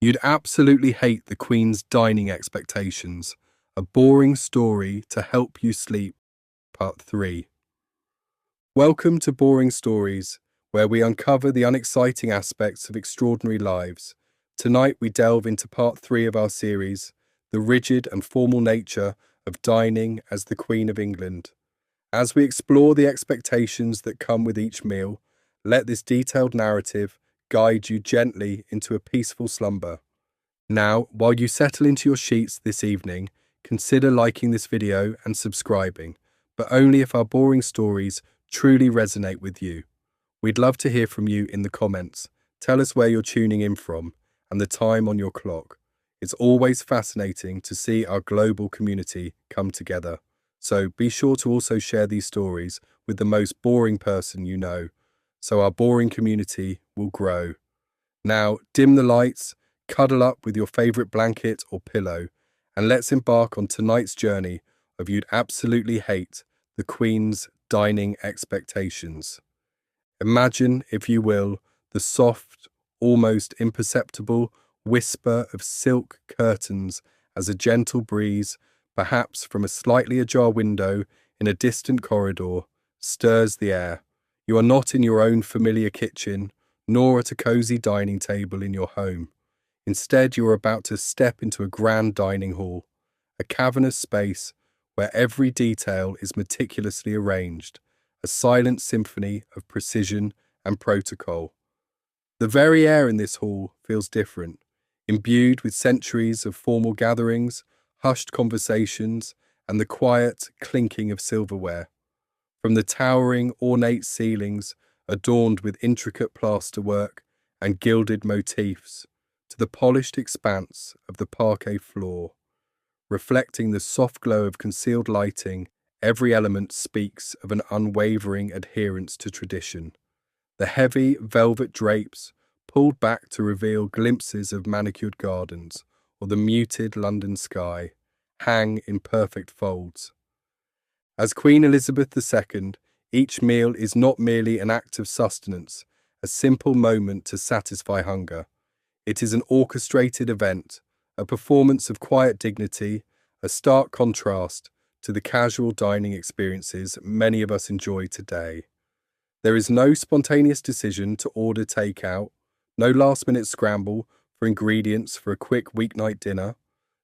You'd absolutely hate the Queen's dining expectations. A boring story to help you sleep, Part 3. Welcome to Boring Stories, where we uncover the unexciting aspects of extraordinary lives. Tonight we delve into Part 3 of our series, the rigid and formal nature of dining as the Queen of England. As we explore the expectations that come with each meal, let this detailed narrative guide you gently into a peaceful slumber. Now, while you settle into your sheets this evening, consider liking this video and subscribing, but only if our boring stories truly resonate with you. We'd love to hear from you in the comments. Tell us where you're tuning in from and the time on your clock. It's always fascinating to see our global community come together. So be sure to also share these stories with the most boring person you know, so our boring community will grow. Now, dim the lights, cuddle up with your favourite blanket or pillow, and let's embark on tonight's journey of You'd Absolutely Hate the Queen's Dining Expectations. Imagine, if you will, the soft, almost imperceptible whisper of silk curtains as a gentle breeze, perhaps from a slightly ajar window in a distant corridor, stirs the air. You are not in your own familiar kitchen, nor at a cosy dining table in your home. Instead, you are about to step into a grand dining hall, a cavernous space where every detail is meticulously arranged, a silent symphony of precision and protocol. The very air in this hall feels different, imbued with centuries of formal gatherings, hushed conversations, and the quiet clinking of silverware. From the towering, ornate ceilings, adorned with intricate plasterwork and gilded motifs, to the polished expanse of the parquet floor. Reflecting the soft glow of concealed lighting, every element speaks of an unwavering adherence to tradition. The heavy velvet drapes, pulled back to reveal glimpses of manicured gardens or the muted London sky, hang in perfect folds. As Queen Elizabeth II, each meal is not merely an act of sustenance, a simple moment to satisfy hunger. It is an orchestrated event, a performance of quiet dignity, a stark contrast to the casual dining experiences many of us enjoy today. There is no spontaneous decision to order takeout, no last-minute scramble for ingredients for a quick weeknight dinner,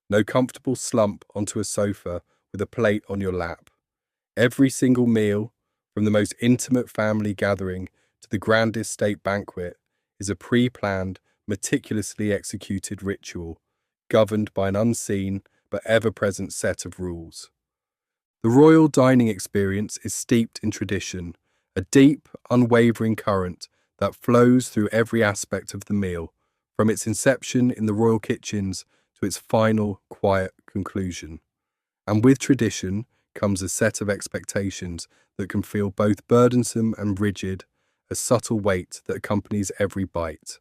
no comfortable slump onto a sofa with a plate on your lap. Every single meal, from the most intimate family gathering to the grandest state banquet, is a pre-planned, meticulously executed ritual, governed by an unseen but ever-present set of rules. The royal dining experience is steeped in tradition, a deep, unwavering current that flows through every aspect of the meal, from its inception in the royal kitchens to its final, quiet conclusion. And with tradition comes a set of expectations that can feel both burdensome and rigid, a subtle weight that accompanies every bite.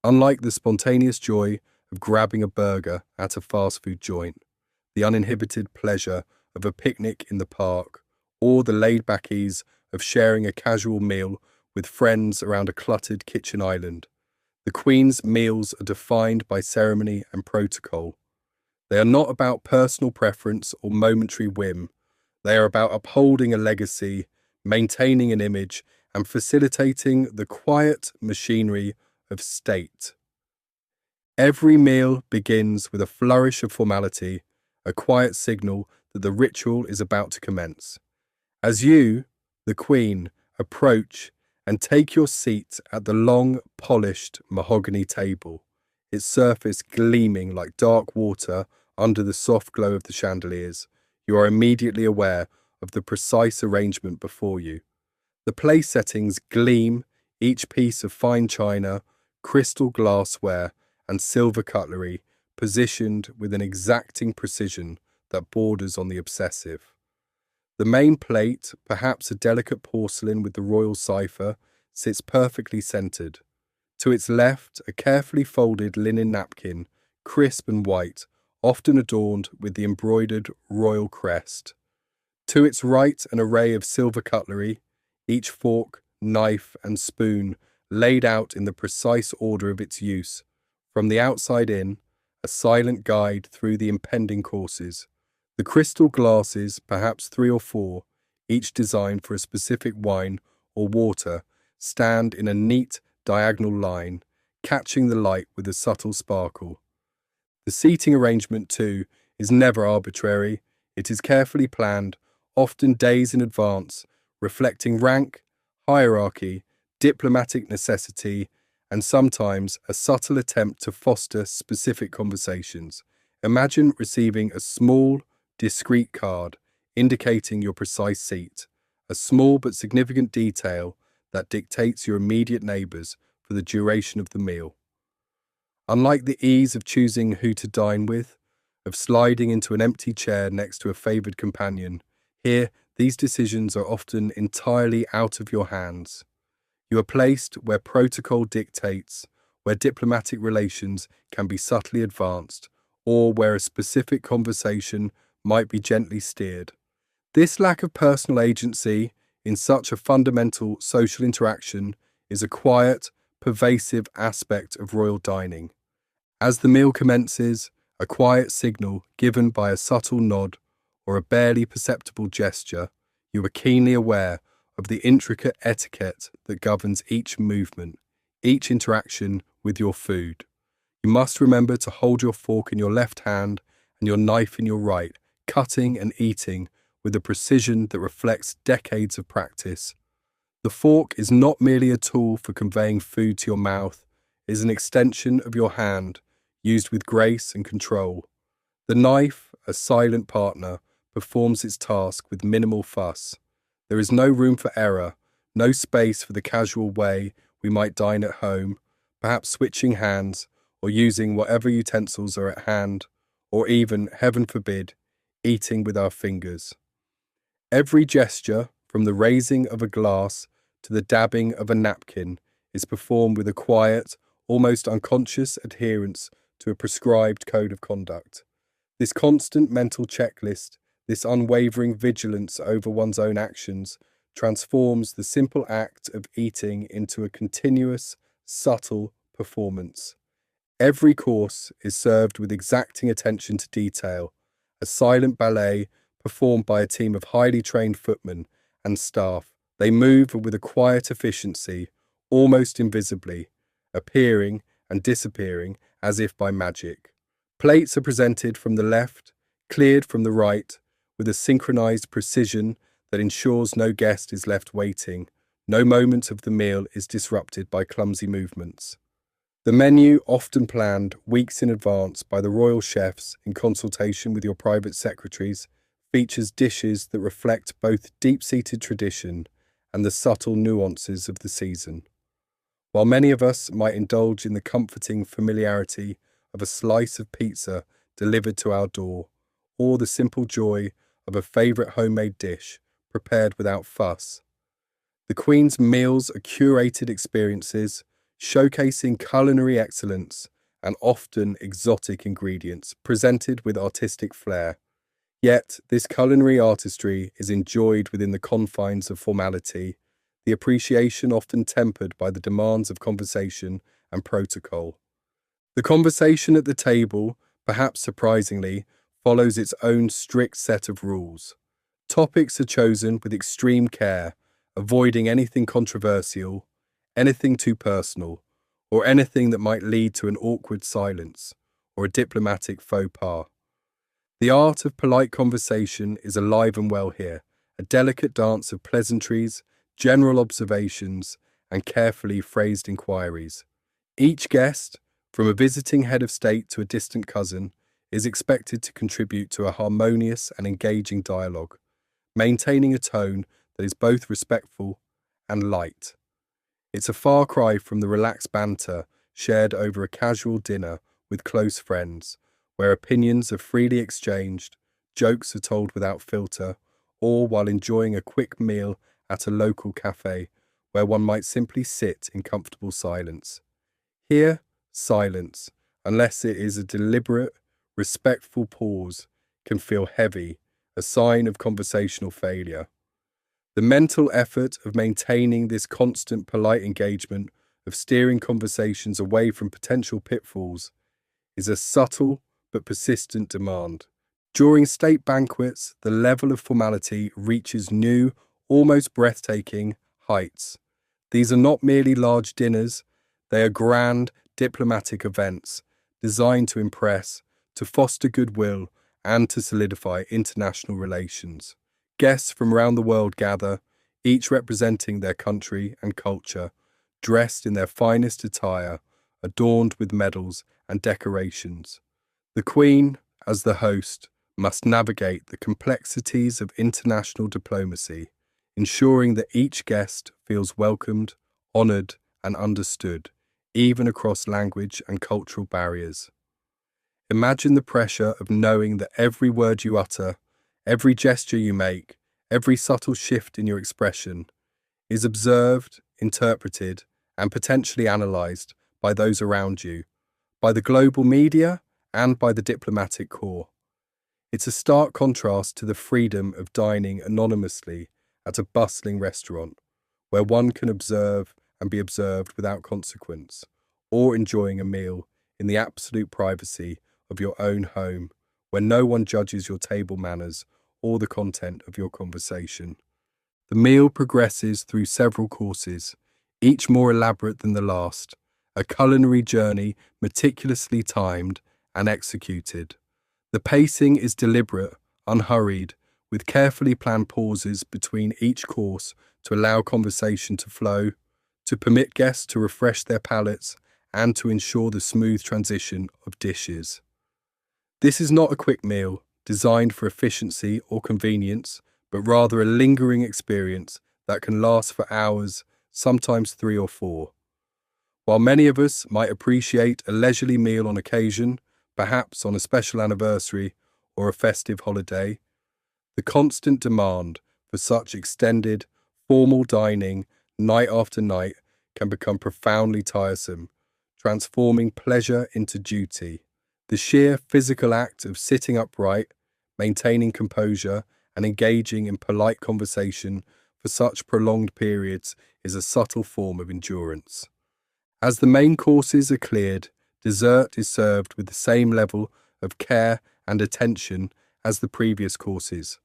Unlike the spontaneous joy of grabbing a burger at a fast food joint, the uninhibited pleasure of a picnic in the park, or the laid-back ease of sharing a casual meal with friends around a cluttered kitchen island, the Queen's meals are defined by ceremony and protocol. They are not about personal preference or momentary whim. They are about upholding a legacy, maintaining an image, and facilitating the quiet machinery of state. Every meal begins with a flourish of formality, a quiet signal that the ritual is about to commence. As you, the Queen, approach and take your seat at the long, polished mahogany table, its surface gleaming like dark water under the soft glow of the chandeliers, you are immediately aware of the precise arrangement before you. The place settings gleam, each piece of fine china, crystal glassware, and silver cutlery positioned with an exacting precision that borders on the obsessive. The main plate, perhaps a delicate porcelain with the royal cipher, sits perfectly centered. To its left, a carefully folded linen napkin, crisp and white, often adorned with the embroidered royal crest. To its right, an array of silver cutlery, each fork, knife, and spoon laid out in the precise order of its use, From the outside in, a silent guide through the impending courses. The crystal glasses, perhaps 3 or 4, each designed for a specific wine or water, stand in a neat diagonal line, catching the light with a subtle sparkle. The seating arrangement, too, is never arbitrary. It is carefully planned, often days in advance, reflecting rank, hierarchy, diplomatic necessity, and sometimes a subtle attempt to foster specific conversations. Imagine receiving a small, discreet card indicating your precise seat, a small but significant detail that dictates your immediate neighbours for the duration of the meal. Unlike the ease of choosing who to dine with, of sliding into an empty chair next to a favoured companion, here these decisions are often entirely out of your hands. You are placed where protocol dictates, where diplomatic relations can be subtly advanced, or where a specific conversation might be gently steered. This lack of personal agency in such a fundamental social interaction is a quiet, pervasive aspect of royal dining. As the meal commences, a quiet signal given by a subtle nod or a barely perceptible gesture, you are keenly aware of the intricate etiquette that governs each movement, each interaction with your food. You must remember to hold your fork in your left hand and your knife in your right, cutting and eating with a precision that reflects decades of practice. The fork is not merely a tool for conveying food to your mouth, it is an extension of your hand, used with grace and control. The knife, a silent partner, performs its task with minimal fuss. There is no room for error, no space for the casual way we might dine at home, perhaps switching hands or using whatever utensils are at hand, or even, heaven forbid, eating with our fingers. Every gesture, from the raising of a glass to the dabbing of a napkin, is performed with a quiet, almost unconscious adherence to a prescribed code of conduct. This constant mental checklist, this unwavering vigilance over one's own actions, transforms the simple act of eating into a continuous, subtle performance. Every course is served with exacting attention to detail, a silent ballet performed by a team of highly trained footmen and staff. They move with a quiet efficiency, almost invisibly, appearing and disappearing as if by magic. Plates are presented from the left, cleared from the right, with a synchronized precision that ensures no guest is left waiting. No moment of the meal is disrupted by clumsy movements. The menu, often planned weeks in advance by the royal chefs in consultation with your private secretaries, features dishes that reflect both deep-seated tradition and the subtle nuances of the season. While many of us might indulge in the comforting familiarity of a slice of pizza delivered to our door, or the simple joy of a favourite homemade dish prepared without fuss, the Queen's meals are curated experiences, showcasing culinary excellence and often exotic ingredients presented with artistic flair. Yet, this culinary artistry is enjoyed within the confines of formality, the appreciation often tempered by the demands of conversation and protocol. The conversation at the table, perhaps surprisingly, follows its own strict set of rules. Topics are chosen with extreme care, avoiding anything controversial, anything too personal, or anything that might lead to an awkward silence or a diplomatic faux pas. The art of polite conversation is alive and well here, a delicate dance of pleasantries, general observations, and carefully phrased inquiries. Each guest, from a visiting head of state to a distant cousin, is expected to contribute to a harmonious and engaging dialogue, maintaining a tone that is both respectful and light. It's a far cry from the relaxed banter shared over a casual dinner with close friends, where opinions are freely exchanged, jokes are told without filter, or while enjoying a quick meal at a local cafe, where one might simply sit in comfortable silence. Here, silence, unless it is a deliberate, respectful pause, can feel heavy, a sign of conversational failure. The mental effort of maintaining this constant polite engagement of steering conversations away from potential pitfalls is a subtle but persistent demand. During state banquets, the level of formality reaches new, almost breathtaking heights. These are not merely large dinners, they are grand diplomatic events designed to impress, to foster goodwill, and to solidify international relations. Guests from around the world gather, each representing their country and culture, dressed in their finest attire, adorned with medals and decorations. The Queen, as the host, must navigate the complexities of international diplomacy, ensuring that each guest feels welcomed, honoured, and understood, even across language and cultural barriers. Imagine the pressure of knowing that every word you utter, every gesture you make, every subtle shift in your expression is observed, interpreted, and potentially analysed by those around you, by the global media, and by the diplomatic corps. It's a stark contrast to the freedom of dining anonymously at a bustling restaurant, where one can observe and be observed without consequence, or enjoying a meal in the absolute privacy of your own home, where no one judges your table manners or the content of your conversation. The meal progresses through several courses, each more elaborate than the last, a culinary journey meticulously timed and executed. The pacing is deliberate, unhurried, with carefully planned pauses between each course to allow conversation to flow, to permit guests to refresh their palates, and to ensure the smooth transition of dishes. This is not a quick meal designed for efficiency or convenience, but rather a lingering experience that can last for hours, sometimes 3 or 4. While many of us might appreciate a leisurely meal on occasion, perhaps on a special anniversary or a festive holiday, the constant demand for such extended, formal dining night after night can become profoundly tiresome, transforming pleasure into duty. The sheer physical act of sitting upright, maintaining composure, and engaging in polite conversation for such prolonged periods is a subtle form of endurance. As the main courses are cleared, dessert is served with the same level of care and attention as the previous courses.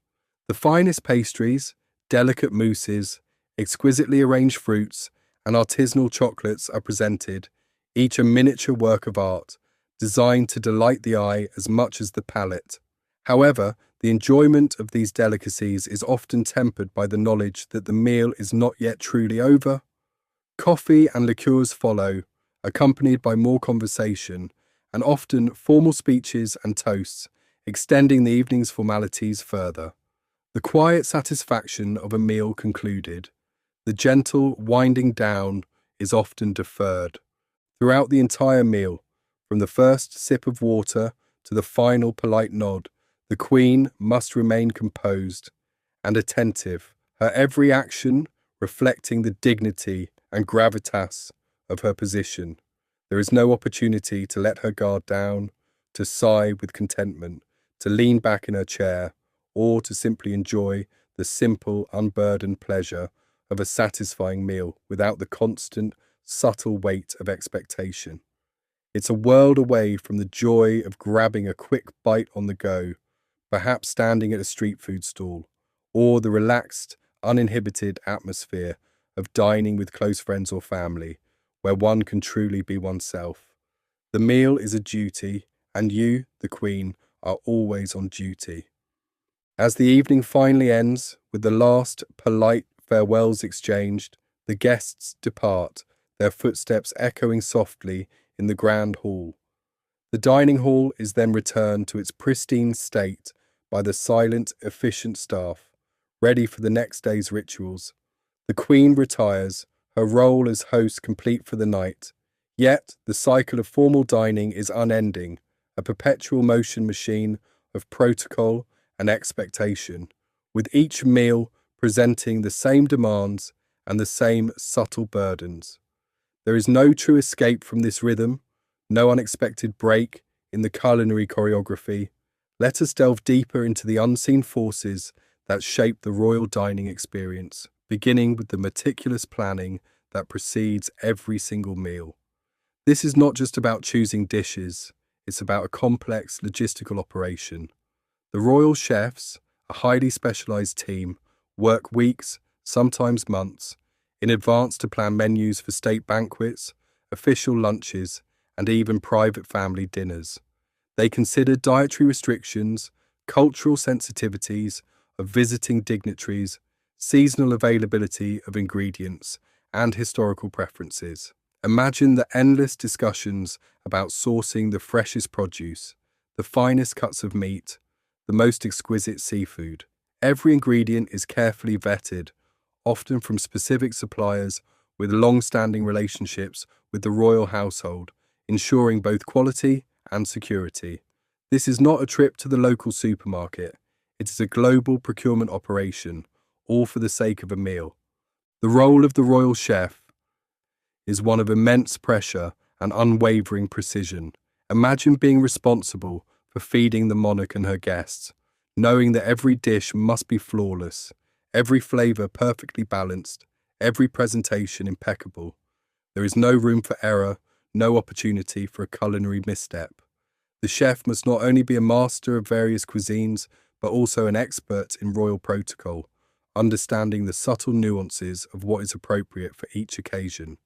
The finest pastries, delicate mousses, exquisitely arranged fruits, and artisanal chocolates are presented, each a miniature work of art, designed to delight the eye as much as the palate. However, the enjoyment of these delicacies is often tempered by the knowledge that the meal is not yet truly over. Coffee and liqueurs follow, accompanied by more conversation, and often formal speeches and toasts, extending the evening's formalities further. The quiet satisfaction of a meal concluded, the gentle winding down is often deferred. Throughout the entire meal, from the first sip of water to the final polite nod, the Queen must remain composed and attentive, her every action reflecting the dignity and gravitas of her position. There is no opportunity to let her guard down, to sigh with contentment, to lean back in her chair, or to simply enjoy the simple, unburdened pleasure of a satisfying meal without the constant, subtle weight of expectation. It's a world away from the joy of grabbing a quick bite on the go, perhaps standing at a street food stall, or the relaxed, uninhibited atmosphere of dining with close friends or family, where one can truly be oneself. The meal is a duty, and you, the Queen, are always on duty. As the evening finally ends, with the last polite farewells exchanged, the guests depart, their footsteps echoing softly in the grand hall. The dining hall is then returned to its pristine state by the silent, efficient staff, ready for the next day's rituals. The Queen retires, her role as host complete for the night. Yet the cycle of formal dining is unending, a perpetual motion machine of protocol and expectation, with each meal presenting the same demands and the same subtle burdens. There is no true escape from this rhythm, no unexpected break in the culinary choreography. Let us delve deeper into the unseen forces that shape the royal dining experience, beginning with the meticulous planning that precedes every single meal. This is not just about choosing dishes, it's about a complex logistical operation. The royal chefs, a highly specialized team, work weeks, sometimes months, in advance to plan menus for state banquets, official lunches, and even private family dinners. They consider dietary restrictions, cultural sensitivities of visiting dignitaries, seasonal availability of ingredients, and historical preferences. Imagine the endless discussions about sourcing the freshest produce, the finest cuts of meat, the most exquisite seafood. Every ingredient is carefully vetted, often from specific suppliers with long-standing relationships with the royal household, ensuring both quality and security. This is not a trip to the local supermarket. It is a global procurement operation, all for the sake of a meal. The role of the royal chef is one of immense pressure and unwavering precision. Imagine being responsible for feeding the monarch and her guests, knowing that every dish must be flawless, every flavor perfectly balanced, every presentation impeccable. There is no room for error, no opportunity for a culinary misstep. The chef must not only be a master of various cuisines, but also an expert in royal protocol, understanding the subtle nuances of what is appropriate for each occasion.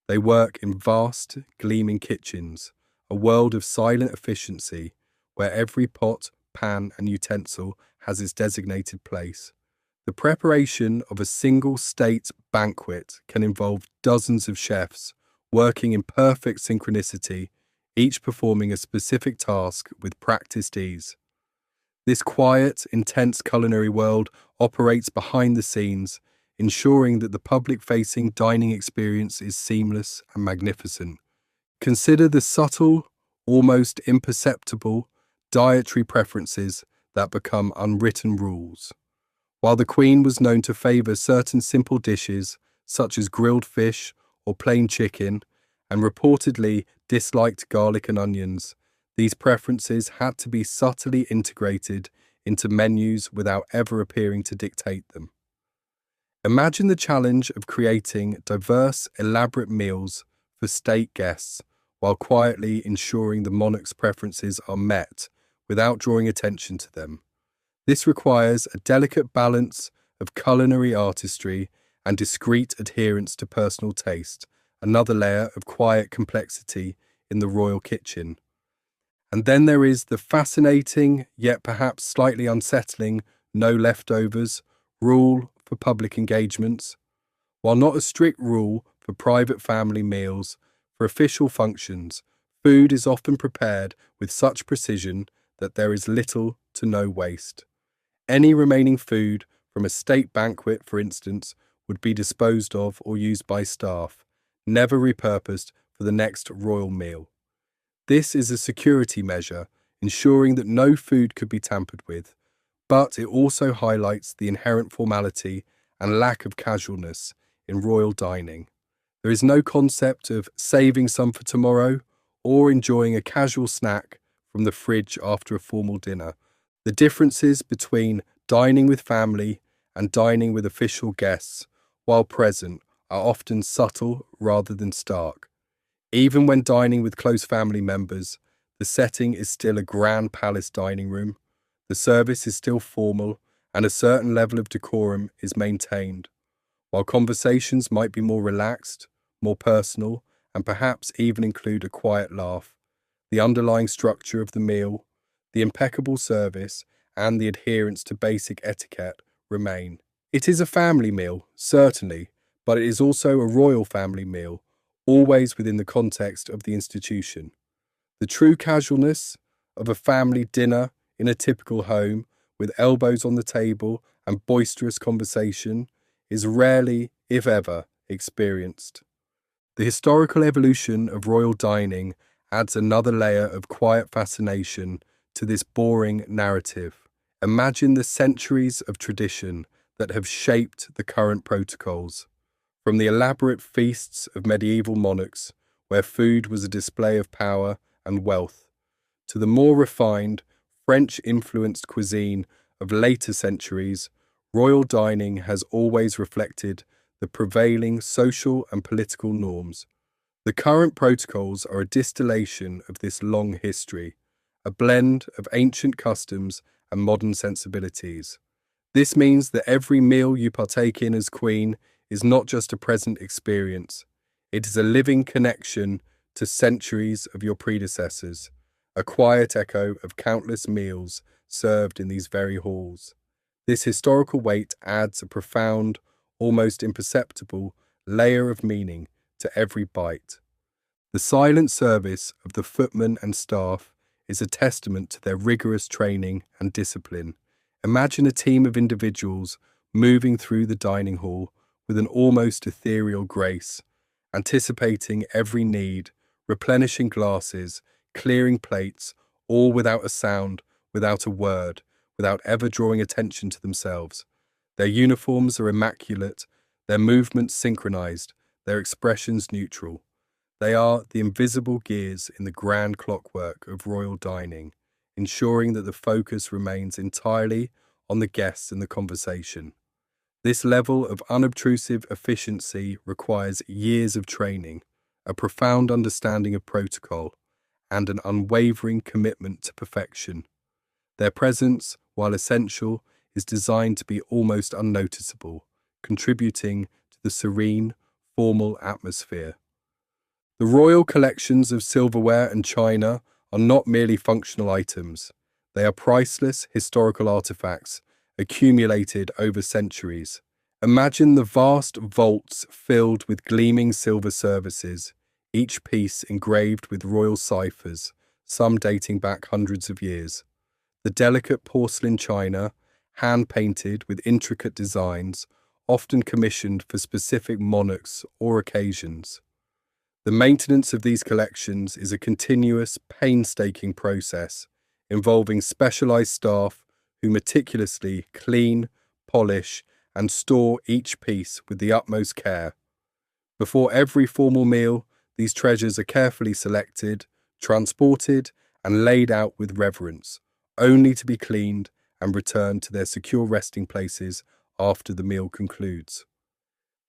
They work in vast, gleaming kitchens, a world of silent efficiency, where every pot, pan, and utensil has its designated place. The preparation of a single state banquet can involve dozens of chefs working in perfect synchronicity, each performing a specific task with practiced ease. This quiet, intense culinary world operates behind the scenes, ensuring that the public-facing dining experience is seamless and magnificent. Consider the subtle, almost imperceptible, dietary preferences that become unwritten rules. While the Queen was known to favour certain simple dishes, such as grilled fish or plain chicken, and reportedly disliked garlic and onions, these preferences had to be subtly integrated into menus without ever appearing to dictate them. Imagine the challenge of creating diverse, elaborate meals for state guests while quietly ensuring the monarch's preferences are met without drawing attention to them. This requires a delicate balance of culinary artistry and discreet adherence to personal taste, another layer of quiet complexity in the royal kitchen. And then there is the fascinating, yet perhaps slightly unsettling, no leftovers rule for public engagements. While not a strict rule for private family meals, for official functions, food is often prepared with such precision that there is little to no waste. Any remaining food from a state banquet, for instance, would be disposed of or used by staff, never repurposed for the next royal meal. This is a security measure, ensuring that no food could be tampered with, but it also highlights the inherent formality and lack of casualness in royal dining. There is no concept of saving some for tomorrow or enjoying a casual snack from the fridge after a formal dinner. The differences between dining with family and dining with official guests, while present, are often subtle rather than stark. Even when dining with close family members, the setting is still a grand palace dining room. The service is still formal, and a certain level of decorum is maintained. While conversations might be more relaxed, more personal, and perhaps even include a quiet laugh, the underlying structure of the meal, the impeccable service, and the adherence to basic etiquette remain. It is a family meal, certainly, but it is also a royal family meal, always within the context of the institution. The true casualness of a family dinner in a typical home, with elbows on the table and boisterous conversation, is rarely, if ever, experienced. The historical evolution of royal dining adds another layer of quiet fascination to this boring narrative. Imagine the centuries of tradition that have shaped the current protocols. From the elaborate feasts of medieval monarchs, where food was a display of power and wealth, to the more refined, French-influenced cuisine of later centuries, royal dining has always reflected the prevailing social and political norms. The current protocols are a distillation of this long history, a blend of ancient customs and modern sensibilities. This means that every meal you partake in as queen is not just a present experience. It is a living connection to centuries of your predecessors, a quiet echo of countless meals served in these very halls. This historical weight adds a profound, almost imperceptible layer of meaning to every bite. The silent service of the footmen and staff is a testament to their rigorous training and discipline. Imagine a team of individuals moving through the dining hall with an almost ethereal grace, anticipating every need, replenishing glasses, clearing plates, all without a sound, without a word, without ever drawing attention to themselves. Their uniforms are immaculate, their movements synchronized, their expressions neutral. They are the invisible gears in the grand clockwork of royal dining, ensuring that the focus remains entirely on the guests and the conversation. This level of unobtrusive efficiency requires years of training, a profound understanding of protocol, and an unwavering commitment to perfection. Their presence, while essential, is designed to be almost unnoticeable, contributing to the serene, formal atmosphere. The royal collections of silverware and china are not merely functional items. They are priceless historical artifacts accumulated over centuries. Imagine the vast vaults filled with gleaming silver services, each piece engraved with royal ciphers, some dating back hundreds of years. The delicate porcelain china, hand-painted with intricate designs, often commissioned for specific monarchs or occasions. The maintenance of these collections is a continuous, painstaking process involving specialized staff who meticulously clean, polish, and store each piece with the utmost care. Before every formal meal, these treasures are carefully selected, transported, and laid out with reverence, only to be cleaned and returned to their secure resting places after the meal concludes.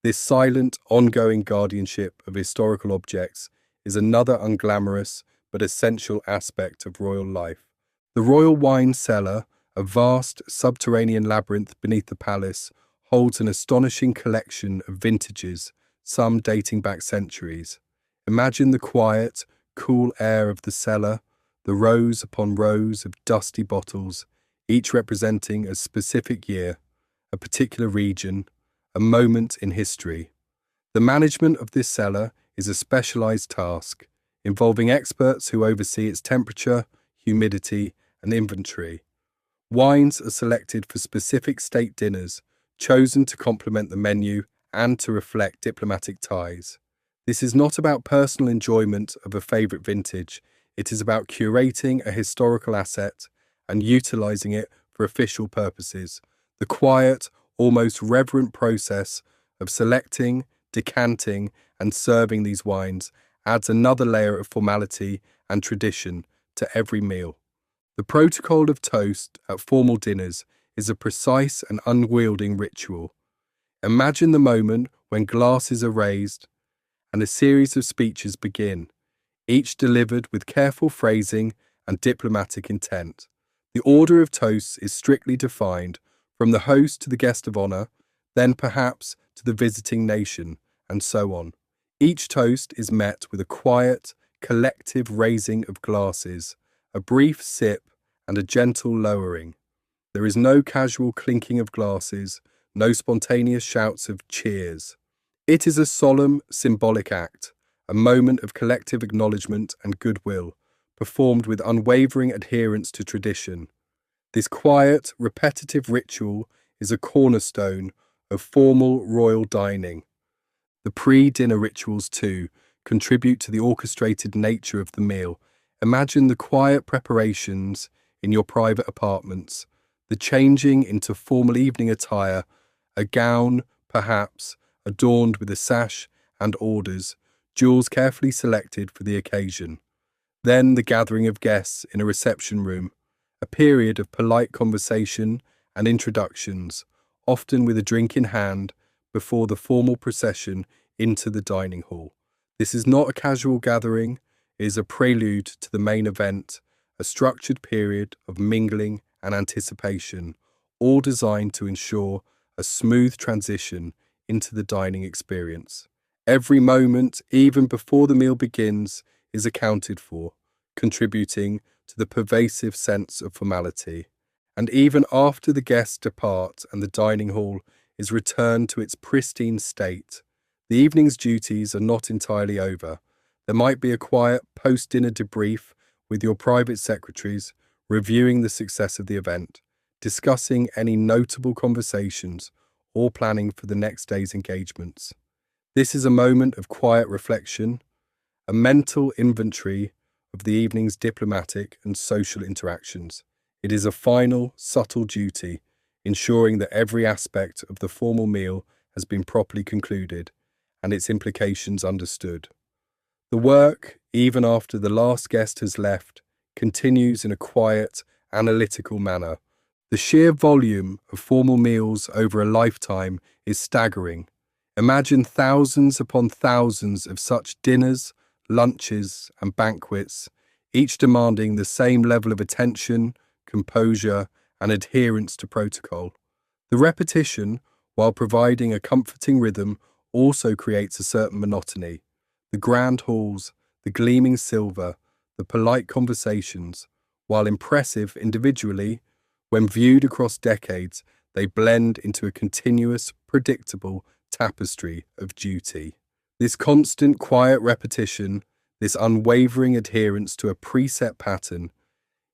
This silent, ongoing guardianship of historical objects is another unglamorous but essential aspect of royal life. The royal wine cellar, a vast subterranean labyrinth beneath the palace, holds an astonishing collection of vintages, some dating back centuries. Imagine the quiet, cool air of the cellar, the rows upon rows of dusty bottles, each representing a specific year, a particular region, a moment in history. The management of this cellar is a specialized task, involving experts who oversee its temperature, humidity, and inventory. Wines are selected for specific state dinners, chosen to complement the menu and to reflect diplomatic ties. This is not about personal enjoyment of a favorite vintage. It is about curating a historical asset and utilizing it for official purposes. The quiet, almost reverent process of selecting, decanting, and serving these wines adds another layer of formality and tradition to every meal. The protocol of toast at formal dinners is a precise and unwielding ritual. Imagine the moment when glasses are raised and a series of speeches begin, each delivered with careful phrasing and diplomatic intent. The order of toasts is strictly defined, from the host to the guest of honor, then perhaps to the visiting nation, and so on. Each toast is met with a quiet, collective raising of glasses, a brief sip, and a gentle lowering. There is no casual clinking of glasses, no spontaneous shouts of cheers. It is a solemn, symbolic act, a moment of collective acknowledgement and goodwill, performed with unwavering adherence to tradition. This quiet, repetitive ritual is a cornerstone of formal royal dining. The pre-dinner rituals, too, contribute to the orchestrated nature of the meal. Imagine the quiet preparations in your private apartments, the changing into formal evening attire, a gown, perhaps, adorned with a sash and orders, jewels carefully selected for the occasion. Then the gathering of guests in a reception room, a period of polite conversation and introductions, often with a drink in hand, before the formal procession into the dining hall. This is not a casual gathering, it is a prelude to the main event, a structured period of mingling and anticipation, all designed to ensure a smooth transition into the dining experience. Every moment, even before the meal begins, is accounted for, contributing to the pervasive sense of formality. And even after the guests depart and the dining hall is returned to its pristine state, the evening's duties are not entirely over. There might be a quiet post-dinner debrief with your private secretaries, reviewing the success of the event, discussing any notable conversations, or planning for the next day's engagements. This is a moment of quiet reflection, a mental inventory of the evening's diplomatic and social interactions. It is a final, subtle duty, ensuring that every aspect of the formal meal has been properly concluded and its implications understood. The work, even after the last guest has left, continues in a quiet, analytical manner. The sheer volume of formal meals over a lifetime is staggering. Imagine thousands upon thousands of such dinners, lunches, and banquets, each demanding the same level of attention, composure, and adherence to protocol. The repetition, while providing a comforting rhythm, also creates a certain monotony. The grand halls, the gleaming silver, the polite conversations, while impressive individually, when viewed across decades, they blend into a continuous, predictable tapestry of duty. This constant, quiet repetition, this unwavering adherence to a preset pattern,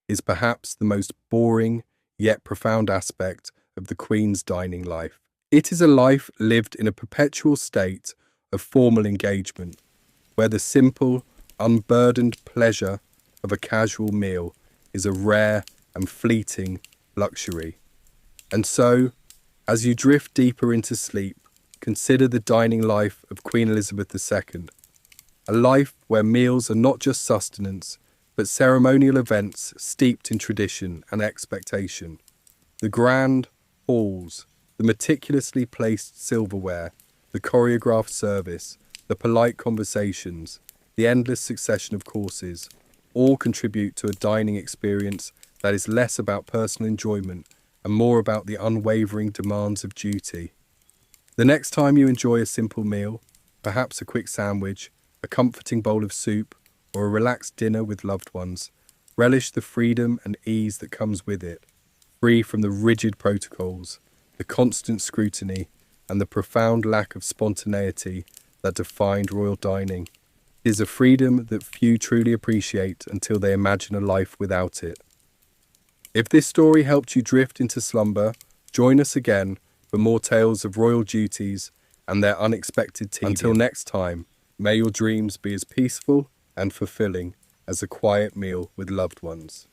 is perhaps the most boring yet profound aspect of the Queen's dining life. It is a life lived in a perpetual state of formal engagement, where the simple, unburdened pleasure of a casual meal is a rare and fleeting luxury. And so, as you drift deeper into sleep, consider the dining life of Queen Elizabeth II, a life where meals are not just sustenance, but ceremonial events steeped in tradition and expectation. The grand halls, the meticulously placed silverware, the choreographed service, the polite conversations, the endless succession of courses, all contribute to a dining experience that is less about personal enjoyment and more about the unwavering demands of duty. The next time you enjoy a simple meal, perhaps a quick sandwich, a comforting bowl of soup, or a relaxed dinner with loved ones, relish the freedom and ease that comes with it, free from the rigid protocols, the constant scrutiny, and the profound lack of spontaneity that defined royal dining. It is a freedom that few truly appreciate until they imagine a life without it. If this story helped you drift into slumber, join us again for more tales of royal duties and their unexpected tedium. Until next time, may your dreams be as peaceful and fulfilling as a quiet meal with loved ones.